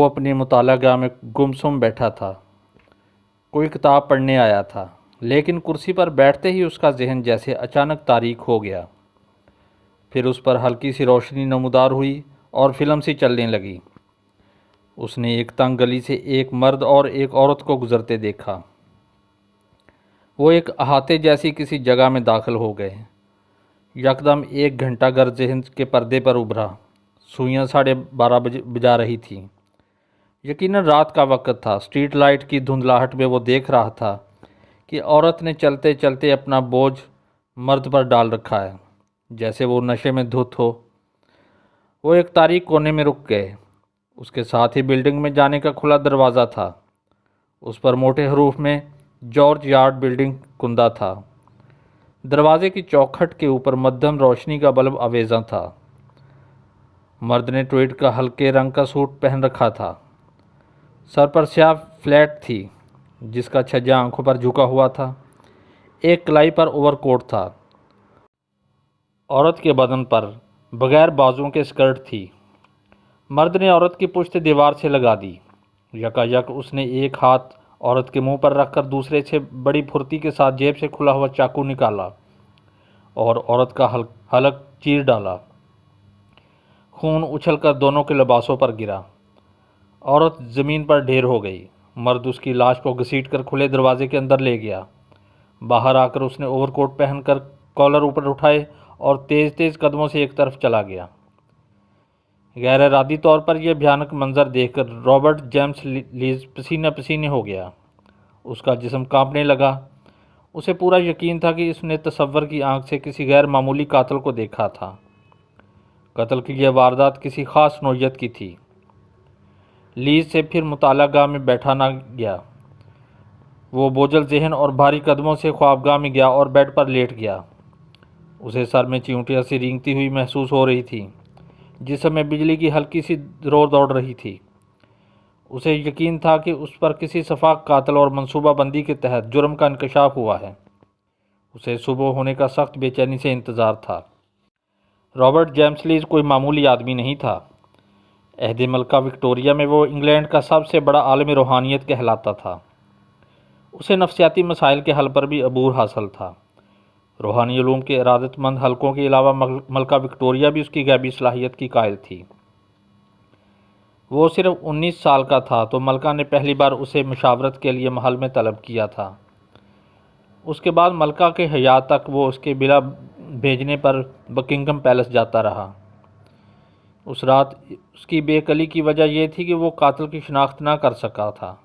وہ اپنے مطالعہ گاہ میں گمسم بیٹھا تھا، کوئی کتاب پڑھنے آیا تھا، لیکن کرسی پر بیٹھتے ہی اس کا ذہن جیسے اچانک تاریک ہو گیا۔ پھر اس پر ہلکی سی روشنی نمودار ہوئی اور فلم سی چلنے لگی۔ اس نے ایک تنگ گلی سے ایک مرد اور ایک عورت کو گزرتے دیکھا۔ وہ ایک احاطے جیسی کسی جگہ میں داخل ہو گئے۔ یکدم ایک گھنٹہ گھر ذہن کے پردے پر ابھرا۔ سوئیاں 12:30 بجا رہی تھیں۔ یقیناً رات کا وقت تھا۔ اسٹریٹ لائٹ کی دھندلاہٹ میں وہ دیکھ رہا تھا کہ عورت نے چلتے چلتے اپنا بوجھ مرد پر ڈال رکھا ہے، جیسے وہ نشے میں دھت ہو۔ وہ ایک تاریک کونے میں رک گئے۔ اس کے ساتھ ہی بلڈنگ میں جانے کا کھلا دروازہ تھا۔ اس پر موٹے حروف میں جارج یارڈ بلڈنگ کندہ تھا۔ دروازے کی چوکھٹ کے اوپر مدھم روشنی کا بلب آویزاں تھا۔ مرد نے ٹویڈ کا ہلکے رنگ کا سوٹ پہن رکھا تھا۔ سر پر سیاہ فلیٹ تھی جس کا چھجا آنکھوں پر جھکا ہوا تھا۔ ایک کلائی پر اوور کوٹ تھا۔ عورت کے بدن پر بغیر بازوؤں کے اسکرٹ تھی۔ مرد نے عورت کی پشت دیوار سے لگا دی۔ یکایک اس نے ایک ہاتھ عورت کے منہ پر رکھ کر دوسرے سے بڑی پھرتی کے ساتھ جیب سے کھلا ہوا چاقو نکالا اور عورت کا حلق چیر ڈالا۔ خون اچھل کر دونوں کے لباسوں پر گرا۔ عورت زمین پر ڈھیر ہو گئی۔ مرد اس کی لاش کو گھسیٹ کر کھلے دروازے کے اندر لے گیا۔ باہر آ کر اس نے اوور کوٹ پہن کر کالر اوپر اٹھائے اور تیز تیز قدموں سے ایک طرف چلا گیا۔ غیر ارادی طور پر یہ بھیانک منظر دیکھ کر رابرٹ جیمس لیز پسینہ پسینے ہو گیا۔ اس کا جسم کانپنے لگا۔ اسے پورا یقین تھا کہ اس نے تصور کی آنکھ سے کسی غیر معمولی قاتل کو دیکھا تھا۔ قتل کی یہ واردات کسی خاص نوعیت کی تھی۔ لیز سے پھر مطالعہ گاہ میں بیٹھا نہ گیا۔ وہ بوجھل ذہن اور بھاری قدموں سے خوابگاہ میں گیا اور بیڈ پر لیٹ گیا۔ اسے سر میں چیونٹیاں سی رینگتی ہوئی محسوس ہو رہی تھی۔ جسم میں بجلی کی ہلکی سی رو دوڑ رہی تھی۔ اسے یقین تھا کہ اس پر کسی شفاق قاتل اور منصوبہ بندی کے تحت جرم کا انکشاف ہوا ہے۔ اسے صبح ہونے کا سخت بے چینی سے انتظار تھا۔ رابرٹ جیمس لیز کوئی معمولی آدمی نہیں تھا۔ عہد ملکہ وکٹوریہ میں وہ انگلینڈ کا سب سے بڑا عالم روحانیت کہلاتا تھا۔ اسے نفسیاتی مسائل کے حل پر بھی عبور حاصل تھا۔ روحانی علوم کے ارادت مند حلقوں کے علاوہ ملکہ وکٹوریہ بھی اس کی غیبی صلاحیت کی قائل تھی۔ وہ صرف 19 سال کا تھا تو ملکہ نے پہلی بار اسے مشاورت کے لیے محل میں طلب کیا تھا۔ اس کے بعد ملکہ کے حیات تک وہ اس کے بلا بھیجنے پر بکنگھم پیلس جاتا رہا۔ اس رات اس کی بے عقلی کی وجہ یہ تھی کہ وہ قاتل کی شناخت نہ کر سکا تھا۔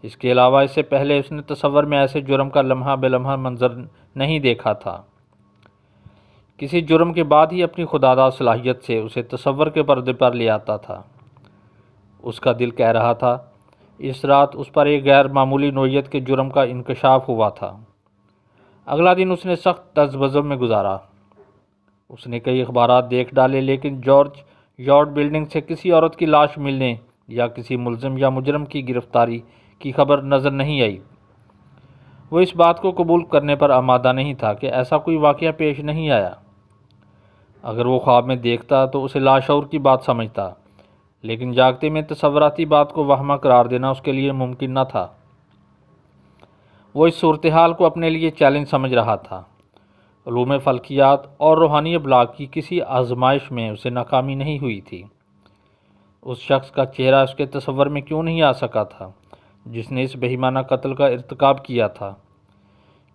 اس کے علاوہ اس سے پہلے اس نے تصور میں ایسے جرم کا لمحہ بے لمحہ منظر نہیں دیکھا تھا۔ کسی جرم کے بعد ہی اپنی خودآگاہ صلاحیت سے اسے تصور کے پردے پر لے آتا تھا۔ اس کا دل کہہ رہا تھا اس رات اس پر ایک غیر معمولی نوعیت کے جرم کا انکشاف ہوا تھا۔ اگلا دن اس نے سخت طنز بزم میں گزارا۔ اس نے کئی اخبارات دیکھ ڈالے لیکن جارج یارڈ بلڈنگ سے کسی عورت کی لاش ملنے یا کسی ملزم یا مجرم کی گرفتاری کی خبر نظر نہیں آئی۔ وہ اس بات کو قبول کرنے پر آمادہ نہیں تھا کہ ایسا کوئی واقعہ پیش نہیں آیا۔ اگر وہ خواب میں دیکھتا تو اسے لاشعور کی بات سمجھتا، لیکن جاگتے میں تصوراتی بات کو وہمہ قرار دینا اس کے لیے ممکن نہ تھا۔ وہ اس صورتحال کو اپنے لیے چیلنج سمجھ رہا تھا۔ علوم فلکیات اور روحانی ابلاغ کی کسی آزمائش میں اسے ناکامی نہیں ہوئی تھی۔ اس شخص کا چہرہ اس کے تصور میں کیوں نہیں آ سکا تھا جس نے اس بے ایمانہ قتل کا ارتکاب کیا تھا؟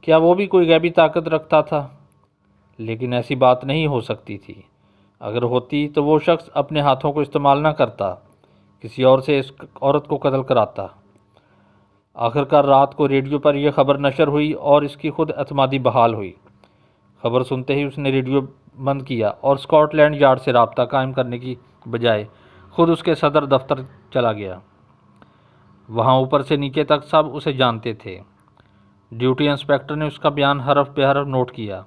کیا وہ بھی کوئی غیبی طاقت رکھتا تھا؟ لیکن ایسی بات نہیں ہو سکتی تھی۔ اگر ہوتی تو وہ شخص اپنے ہاتھوں کو استعمال نہ کرتا، کسی اور سے اس عورت کو قتل کراتا۔ آخرکار رات کو ریڈیو پر یہ خبر نشر ہوئی اور اس کی خود اعتمادی بحال ہوئی۔ خبر سنتے ہی اس نے ریڈیو بند کیا اور اسکاٹ لینڈ یارڈ سے رابطہ قائم کرنے کی بجائے خود اس کے صدر دفتر چلا گیا۔ وہاں اوپر سے نیچے تک سب اسے جانتے تھے۔ ڈیوٹی انسپکٹر نے اس کا بیان حرف بے حرف نوٹ کیا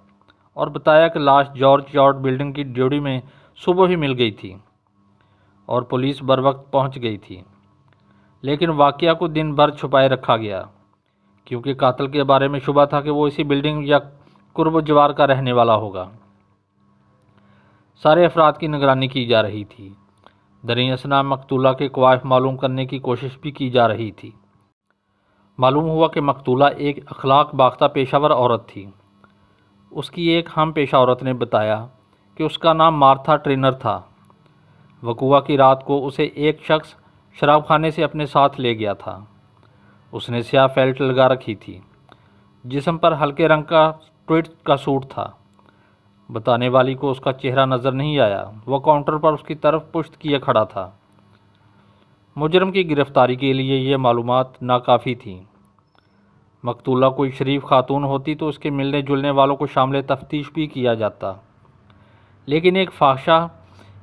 اور بتایا کہ لاش جارج یارڈ بلڈنگ کی ڈیوٹی میں صبح ہی مل گئی تھی اور پولیس بروقت پہنچ گئی تھی، لیکن واقعہ کو دن بھر چھپائے رکھا گیا کیونکہ قاتل کے بارے میں شبہ تھا کہ وہ اسی بلڈنگ یا قرب و جوار کا رہنے والا ہوگا۔ سارے افراد کی نگرانی کی جا رہی تھی۔ دریں اثنا مقتولہ کے کوائف معلوم کرنے کی کوشش بھی کی جا رہی تھی۔ معلوم ہوا کہ مقتولہ ایک اخلاق باختہ پیشہ ور عورت تھی۔ اس کی ایک ہم پیشہ عورت نے بتایا کہ اس کا نام مارتھا ٹرینر تھا۔ وقوعہ کی رات کو اسے ایک شخص شراب خانے سے اپنے ساتھ لے گیا تھا۔ اس نے سیاہ فیلٹ لگا رکھی تھی، جسم پر ہلکے رنگ کا ٹویڈ کا سوٹ تھا۔ بتانے والی کو اس کا چہرہ نظر نہیں آیا، وہ کاؤنٹر پر اس کی طرف پشت کیے کھڑا تھا۔ مجرم کی گرفتاری کے لیے یہ معلومات ناکافی تھیں۔ مقتولہ کوئی شریف خاتون ہوتی تو اس کے ملنے جلنے والوں کو شامل تفتیش بھی کیا جاتا، لیکن ایک فاحشہ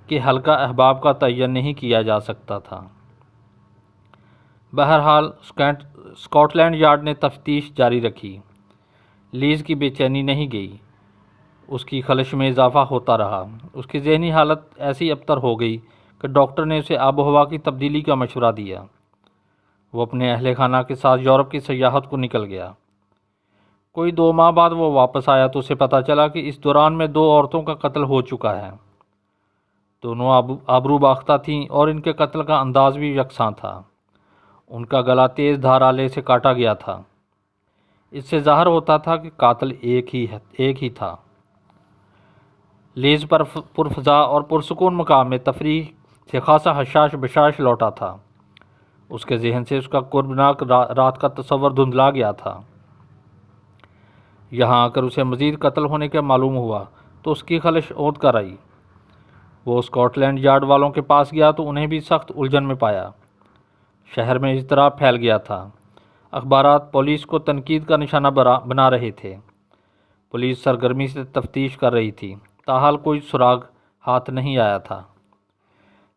کے حلقہ احباب کا تعین نہیں کیا جا سکتا تھا۔ بہرحال اسکاٹ لینڈ یارڈ نے تفتیش جاری رکھی۔ لیز کی بے چینی نہیں گئی، اس کی خلش میں اضافہ ہوتا رہا۔ اس کی ذہنی حالت ایسی ابتر ہو گئی کہ ڈاکٹر نے اسے آب و ہوا کی تبدیلی کا مشورہ دیا۔ وہ اپنے اہل خانہ کے ساتھ یورپ کی سیاحت کو نکل گیا۔ کوئی 2 ماہ بعد وہ واپس آیا تو اسے پتہ چلا کہ اس دوران میں 2 عورتوں کا قتل ہو چکا ہے۔ دونوں آبرو باختہ تھیں اور ان کے قتل کا انداز بھی یکساں تھا۔ ان کا گلا تیز دھار آلے سے کاٹا گیا تھا۔ اس سے ظاہر ہوتا تھا کہ قاتل ایک ہی تھا۔ لیز پر پرفضا اور پرسکون مقام میں تفریح سے خاصا حشاش بشاش لوٹا تھا۔ اس کے ذہن سے اس کا قربناک رات کا تصور دھندلا گیا تھا۔ یہاں آ کر اسے مزید قتل ہونے کا معلوم ہوا تو اس کی خلش عود کر آئی۔ وہ اسکاٹ لینڈ یارڈ والوں کے پاس گیا تو انہیں بھی سخت الجھن میں پایا۔ شہر میں اضطراب پھیل گیا تھا۔ اخبارات پولیس کو تنقید کا نشانہ بنا رہے تھے۔ پولیس سرگرمی سے تفتیش کر رہی تھی، تاحال کوئی سراغ ہاتھ نہیں آیا تھا۔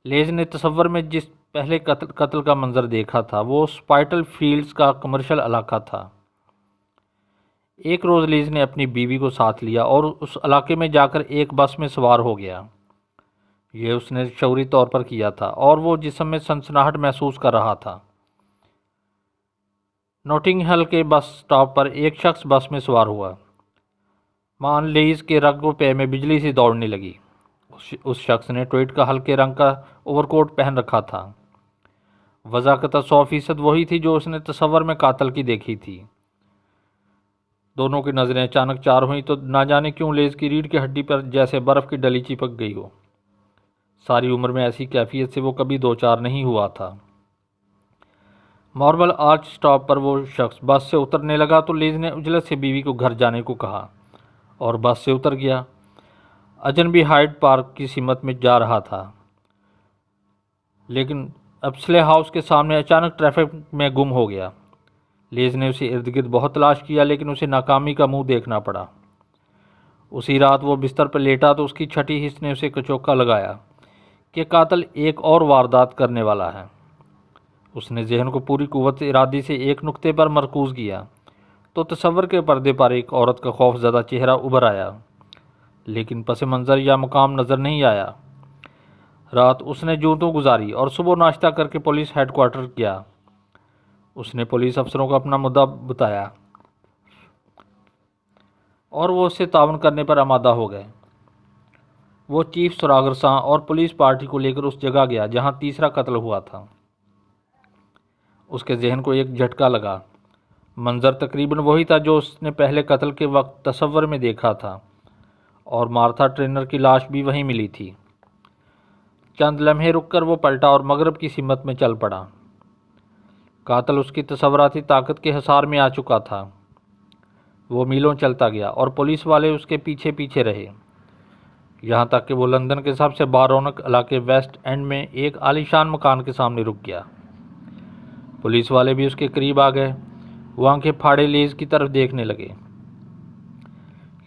لیز نے تصور میں جس پہلے قتل کا منظر دیکھا تھا وہ سپائٹل فیلڈز کا کمرشل علاقہ تھا۔ ایک روز لیز نے اپنی بیوی کو ساتھ لیا اور اس علاقے میں جا کر ایک بس میں سوار ہو گیا۔ یہ اس نے شعوری طور پر کیا تھا اور وہ جسم میں سنسناہٹ محسوس کر رہا تھا۔ نوٹنگ ہل کے بس سٹاپ پر ایک شخص بس میں سوار ہوا۔ مان لیز کے رگ و پے میں بجلی سی دوڑنے لگی۔ اس شخص نے ٹویڈ کا ہلکے رنگ کا اوور کوٹ پہن رکھا تھا۔ وضاحت 100% وہی تھی جو اس نے تصور میں قاتل کی دیکھی تھی۔ دونوں کی نظریں اچانک چار ہوئیں تو نہ جانے کیوں لیز کی ریڑھ کی ہڈی پر جیسے برف کی ڈلی چپک گئی ہو۔ ساری عمر میں ایسی کیفیت سے وہ کبھی دو چار نہیں ہوا تھا۔ ماربل آرچ سٹاپ پر وہ شخص بس سے اترنے لگا تو لیز نے اجلت سے بیوی کو گھر جانے کو کہا اور بس سے اتر گیا۔ اجنبی ہائیڈ پارک کی سمت میں جا رہا تھا، لیکن اپسلے ہاؤس کے سامنے اچانک ٹریفک میں گم ہو گیا۔ لیز نے اسے ارد گرد بہت تلاش کیا لیکن اسے ناکامی کا منہ دیکھنا پڑا۔ اسی رات وہ بستر پر لیٹا تو اس کی چھٹی حس نے اسے کچوکا لگایا کہ قاتل ایک اور واردات کرنے والا ہے۔ اس نے ذہن کو پوری قوت ارادی سے ایک نقطے پر مرکوز کیا تو تصور کے پردے پر ایک عورت کا خوف زدہ چہرہ ابھر آیا، لیکن پس منظر یا مقام نظر نہیں آیا۔ رات اس نے جوں گزاری اور صبح ناشتہ کر کے پولیس ہیڈ کوارٹر گیا۔ اس نے پولیس افسروں کو اپنا مدعا بتایا اور وہ اس سے تعاون کرنے پر آمادہ ہو گئے۔ وہ چیف سراغ رساں اور پولیس پارٹی کو لے کر اس جگہ گیا جہاں تیسرا قتل ہوا تھا۔ اس کے ذہن کو ایک جھٹکا لگا۔ منظر تقریباً وہی تھا جو اس نے پہلے قتل کے وقت تصور میں دیکھا تھا، اور مارتھا ٹرینر کی لاش بھی وہیں ملی تھی۔ چند لمحے رک کر وہ پلٹا اور مغرب کی سمت میں چل پڑا۔ قاتل اس کی تصوراتی طاقت کے حصار میں آ چکا تھا۔ وہ میلوں چلتا گیا اور پولیس والے اس کے پیچھے پیچھے رہے، یہاں تک کہ وہ لندن کے سب سے بارونق علاقے ویسٹ اینڈ میں ایک عالیشان مکان کے سامنے رک گیا۔ پولیس والے بھی اس کے قریب آ گئے۔ وہ آنکھیں پھاڑے لیز کی طرف دیکھنے لگے۔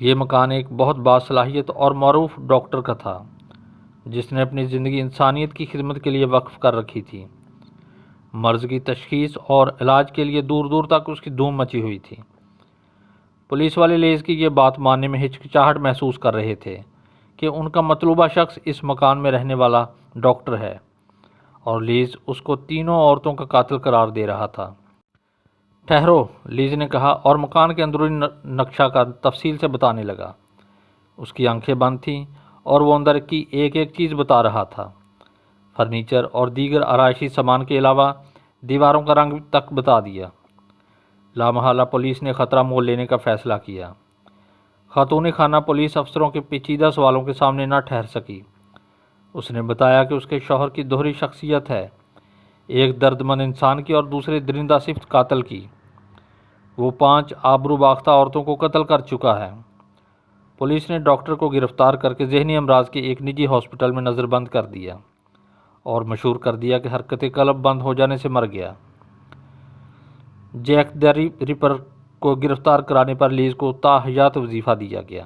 یہ مکان ایک بہت باصلاحیت اور معروف ڈاکٹر کا تھا جس نے اپنی زندگی انسانیت کی خدمت کے لیے وقف کر رکھی تھی۔ مرض کی تشخیص اور علاج کے لیے دور دور تک اس کی دھوم مچی ہوئی تھی۔ پولیس والے لیز کی یہ بات ماننے میں ہچکچاہٹ محسوس کر رہے تھے کہ ان کا مطلوبہ شخص اس مکان میں رہنے والا ڈاکٹر ہے، اور لیز اس کو تینوں عورتوں کا قاتل قرار دے رہا تھا۔ ٹھہرو، لیز نے کہا اور مکان کے اندرونی نقشہ کا تفصیل سے بتانے لگا۔ اس کی آنکھیں بند تھیں اور وہ اندر کی ایک ایک چیز بتا رہا تھا۔ فرنیچر اور دیگر آرائشی سامان کے علاوہ دیواروں کا رنگ تک بتا دیا۔ لامحالہ پولیس نے خطرہ مول لینے کا فیصلہ کیا۔ خاتون خانہ پولیس افسروں کے پیچیدہ سوالوں کے سامنے نہ ٹھہر سکی۔ اس نے بتایا کہ اس کے شوہر کی دوہری شخصیت ہے، ایک دردمند انسان کی اور دوسرے درندہ صفت قاتل کی۔ وہ 5 آبرو باختہ عورتوں کو قتل کر چکا ہے۔ پولیس نے ڈاکٹر کو گرفتار کر کے ذہنی امراض کے ایک نجی ہاسپٹل میں نظر بند کر دیا اور مشہور کر دیا کہ حرکت قلب بند ہو جانے سے مر گیا۔ جیک دی ریپر کو گرفتار کرانے پر لیز کو تا حیات وظیفہ دیا گیا۔